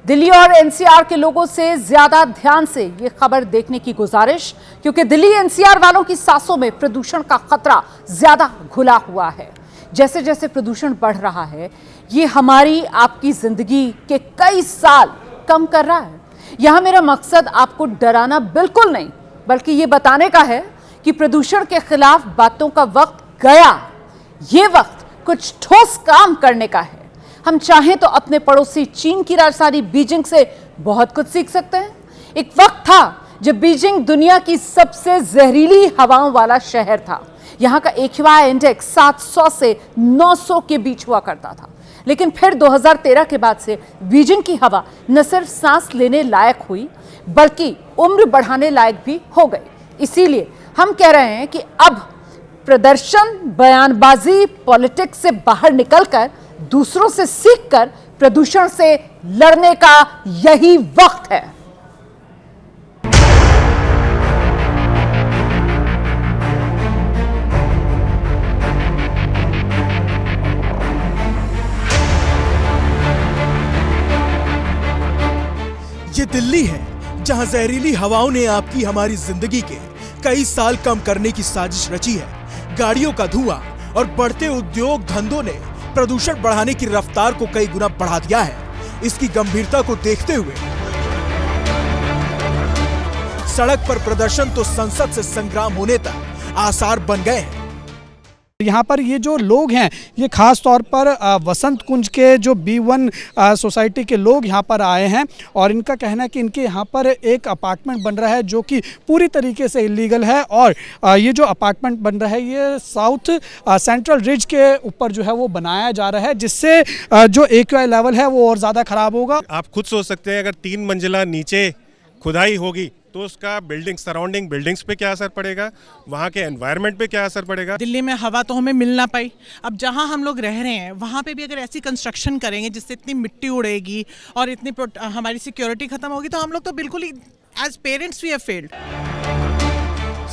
दिल्ली और एनसीआर के लोगों से ज्यादा ध्यान से ये खबर देखने की गुजारिश, क्योंकि दिल्ली एनसीआर वालों की सांसों में प्रदूषण का खतरा ज्यादा घुला हुआ है। जैसे जैसे प्रदूषण बढ़ रहा है, ये हमारी आपकी जिंदगी के कई साल कम कर रहा है। यहां मेरा मकसद आपको डराना बिल्कुल नहीं, बल्कि ये बताने का है कि प्रदूषण के खिलाफ बातों का वक्त गया। ये वक्त कुछ ठोस काम करने का है। हम चाहें तो अपने पड़ोसी चीन की राजधानी बीजिंग से बहुत कुछ सीख सकते हैं। एक वक्त था जब बीजिंग दुनिया की सबसे जहरीली हवाओं वाला शहर था। यहां का AQI इंडेक्स 700 से 900 के बीच हुआ करता था। लेकिन फिर 2013 के बाद से बीजिंग की हवा न सिर्फ सांस लेने लायक हुई, बल्कि उम्र बढ़ाने लायक भी हो गई। इसीलिए हम कह रहे हैं कि अब प्रदर्शन, बयानबाजी, पॉलिटिक्स से बाहर निकलकर दूसरों से सीखकर प्रदूषण से लड़ने का यही वक्त है। ये दिल्ली है जहां जहरीली हवाओं ने आपकी हमारी जिंदगी के कई साल कम करने की साजिश रची है। गाड़ियों का धुआं और बढ़ते उद्योग धंधों ने प्रदूषण बढ़ाने की रफ्तार को कई गुना बढ़ा दिया है। इसकी गंभीरता को देखते हुए सड़क पर प्रदर्शन तो संसद से संग्राम होने तक आसार बन गए हैं। यहाँ पर ये जो लोग हैं, ये खास तौर पर वसंत कुंज के जो B1 सोसाइटी के लोग यहाँ पर आए हैं और इनका कहना है कि इनके यहाँ पर एक अपार्टमेंट बन रहा है जो कि पूरी तरीके से इलीगल है। और ये जो अपार्टमेंट बन रहा है ये साउथ सेंट्रल रिज के ऊपर जो है वो बनाया जा रहा है, जिससे जो AQI लेवल है वो और ज़्यादा ख़राब होगा। आप खुद सोच सकते हैं, अगर 3 मंजिला नीचे खुदाई होगी तो उसका बिल्डिंग, सराउंडिंग बिल्डिंग्स पे क्या असर पड़ेगा, वहाँ के एनवायरनमेंट पे क्या असर पड़ेगा। दिल्ली में हवा तो हमें मिल ना पाई, अब जहाँ हम लोग रह रहे हैं वहाँ पे भी अगर ऐसी कंस्ट्रक्शन करेंगे जिससे इतनी मिट्टी उड़ेगी और इतनी हमारी सिक्योरिटी खत्म होगी, तो हम लोग तो बिल्कुल ही as parents we have failed.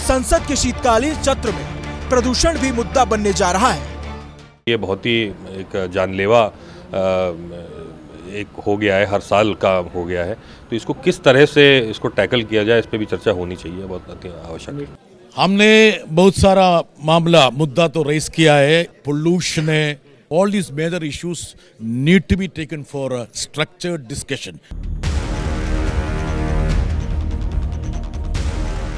संसद के शीतकालीन सत्र में प्रदूषण भी मुद्दा बनने जा रहा है। ये बहुत ही एक जानलेवा एक हो गया है, हर साल का हो गया है, तो इसको किस तरह से इसको टैकल किया जाए, इस पे भी चर्चा होनी चाहिए, बहुत आवश्यक है। हमने बहुत सारा मुद्दा तो रेस किया है। पोल्यूशन है, all these major issues need to be taken for a structured discussion.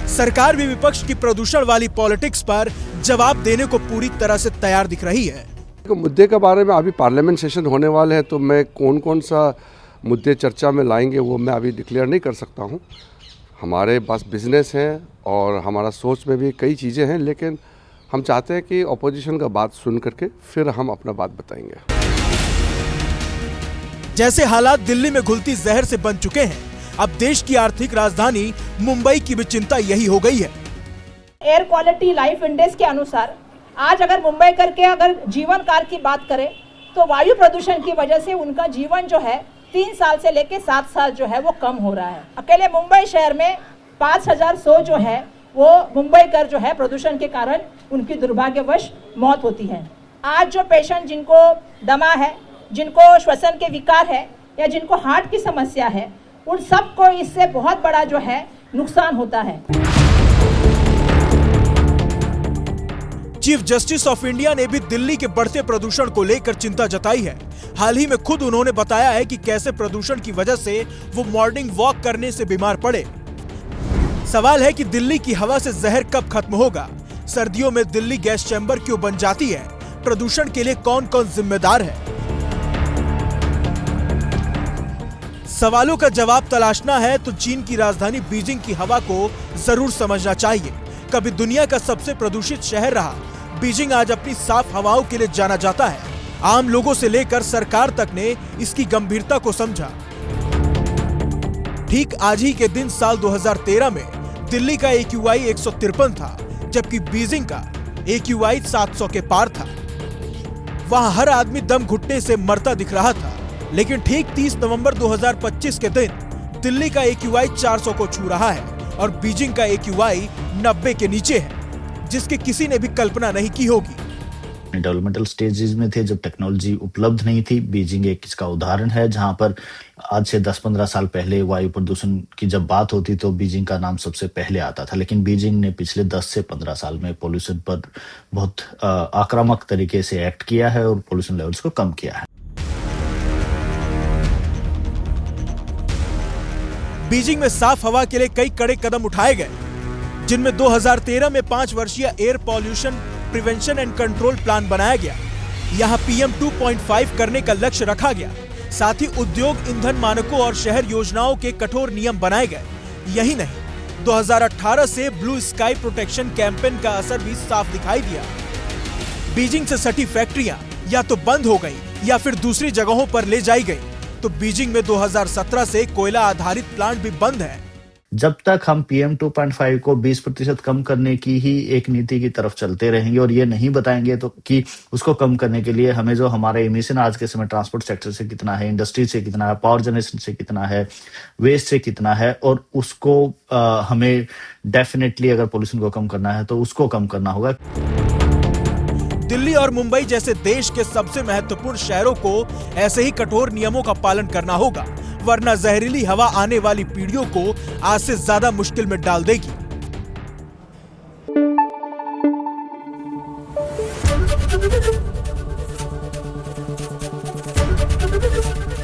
सरकार भी विपक्ष की प्रदूषण वाली पॉलिटिक्स पर जवाब देने को पूरी तरह से तैयार दिख रही है। मुद्दे के बारे में अभी पार्लियामेंट सेशन होने वाले हैं, तो मैं कौन कौन सा मुद्दे चर्चा में लाएंगे वो मैं अभी डिक्लेयर नहीं कर सकता हूं। हमारे पास बिजनेस है और हमारा सोच में भी कई चीज़ें हैं, लेकिन हम चाहते हैं कि ऑपोजिशन का बात सुन करके फिर हम अपना बात बताएंगे। जैसे हालात दिल्ली में घुलती जहर से बन चुके हैं, अब देश की आर्थिक राजधानी मुंबई की भी चिंता यही हो गई है। एयर क्वालिटी लाइफ इंडेक्स के अनुसार आज अगर मुंबई करके अगर जीवन काल की बात करें तो वायु प्रदूषण की वजह से उनका जीवन जो है 3 साल से लेकर 7 साल जो है वो कम हो रहा है। अकेले मुंबई शहर में 5100 जो है वो मुंबई कर जो है प्रदूषण के कारण उनकी दुर्भाग्यवश मौत होती है। आज जो पेशेंट जिनको दमा है, जिनको श्वसन के विकार है या जिनको हार्ट की समस्या है, उन सबको इससे बहुत बड़ा जो है नुकसान होता है। चीफ जस्टिस ऑफ इंडिया ने भी दिल्ली के बढ़ते प्रदूषण को लेकर चिंता जताई है। हाल ही में खुद उन्होंने बताया है कि कैसे प्रदूषण की वजह से वो मॉर्निंग वॉक करने से बीमार पड़े। सवाल है कि दिल्ली की हवा से जहर कब खत्म होगा। सर्दियों में दिल्ली गैस चैम्बर क्यों बन जाती है, प्रदूषण के लिए कौन कौन जिम्मेदार है। सवालों का जवाब तलाशना है तो चीन की राजधानी बीजिंग की हवा को जरूर समझना चाहिए। कभी दुनिया का सबसे प्रदूषित शहर रहा बीजिंग आज अपनी साफ हवाओं के लिए जाना जाता है। आम लोगों से लेकर सरकार तक ने इसकी गंभीरता को समझा। ठीक आज ही के दिन साल 2013 में दिल्ली का AQI 153 था, जबकि बीजिंग का AQI 700 के पार था। वहां हर आदमी दम घुटने से मरता दिख रहा था। लेकिन ठीक 30 नवंबर 2025 के दिन दिल्ली का AQI 400 को छू रहा है और बीजिंग का AQI 90 के नीचे है, जिसकी किसी ने भी कल्पना नहीं की होगी। अपने डेवलपमेंटल स्टेजेस में थे, जब टेक्नोलॉजी उपलब्ध नहीं थी। बीजिंग एक इसका उदाहरण है, जहां पर आज से 10-15 साल पहले वायु प्रदूषण की जब बात होती तो बीजिंग का नाम सबसे पहले आता था, लेकिन बीजिंग ने पिछले 10 से 15 साल में पोल्यूशन पर बहुत आक्रामक तरीके से एक्ट किया है और पोल्यूशन लेवल्स को कम किया है। बीजिंग में साफ हवा के लिए कई कड़े कदम उठाए गए, जिनमें 2013 में 5 वर्षीय air pollution prevention and control plan बनाया गया। यहां PM 2.5 करने का लक्ष्य रखा गया। साथ ही उद्योग, ईंधन मानकों और शहर योजनाओं के कठोर नियम बनाए गए। यही नहीं, 2018 से ब्लू स्काई प्रोटेक्शन कैंपेन का असर भी साफ दिखाई दिया। बीजिंग से सटी फैक्ट्रियां या तो बंद हो गई या फिर दूसरी जगहों पर ले जाई गई। तो बीजिंग में 2017 से कोयला आधारित प्लांट भी बंद है। जब तक हम PM 2.5 को 20% कम करने की ही एक नीति की तरफ चलते रहेंगे और ये नहीं बताएंगे तो कि उसको कम करने के लिए हमें जो हमारा एमिशन आज के समय ट्रांसपोर्ट सेक्टर से कितना है, इंडस्ट्री से कितना है, पावर जनरेशन से कितना है, वेस्ट से कितना है, और उसको हमें डेफिनेटली अगर पोल्यूशन को कम करना है तो उसको कम करना होगा। दिल्ली और मुंबई जैसे देश के सबसे महत्वपूर्ण शहरों को ऐसे ही कठोर नियमों का पालन करना होगा, वरना जहरीली हवा आने वाली पीढ़ियों को आज से ज्यादा मुश्किल में डाल देगी।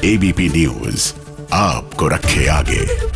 ABP न्यूज आपको रखे आगे।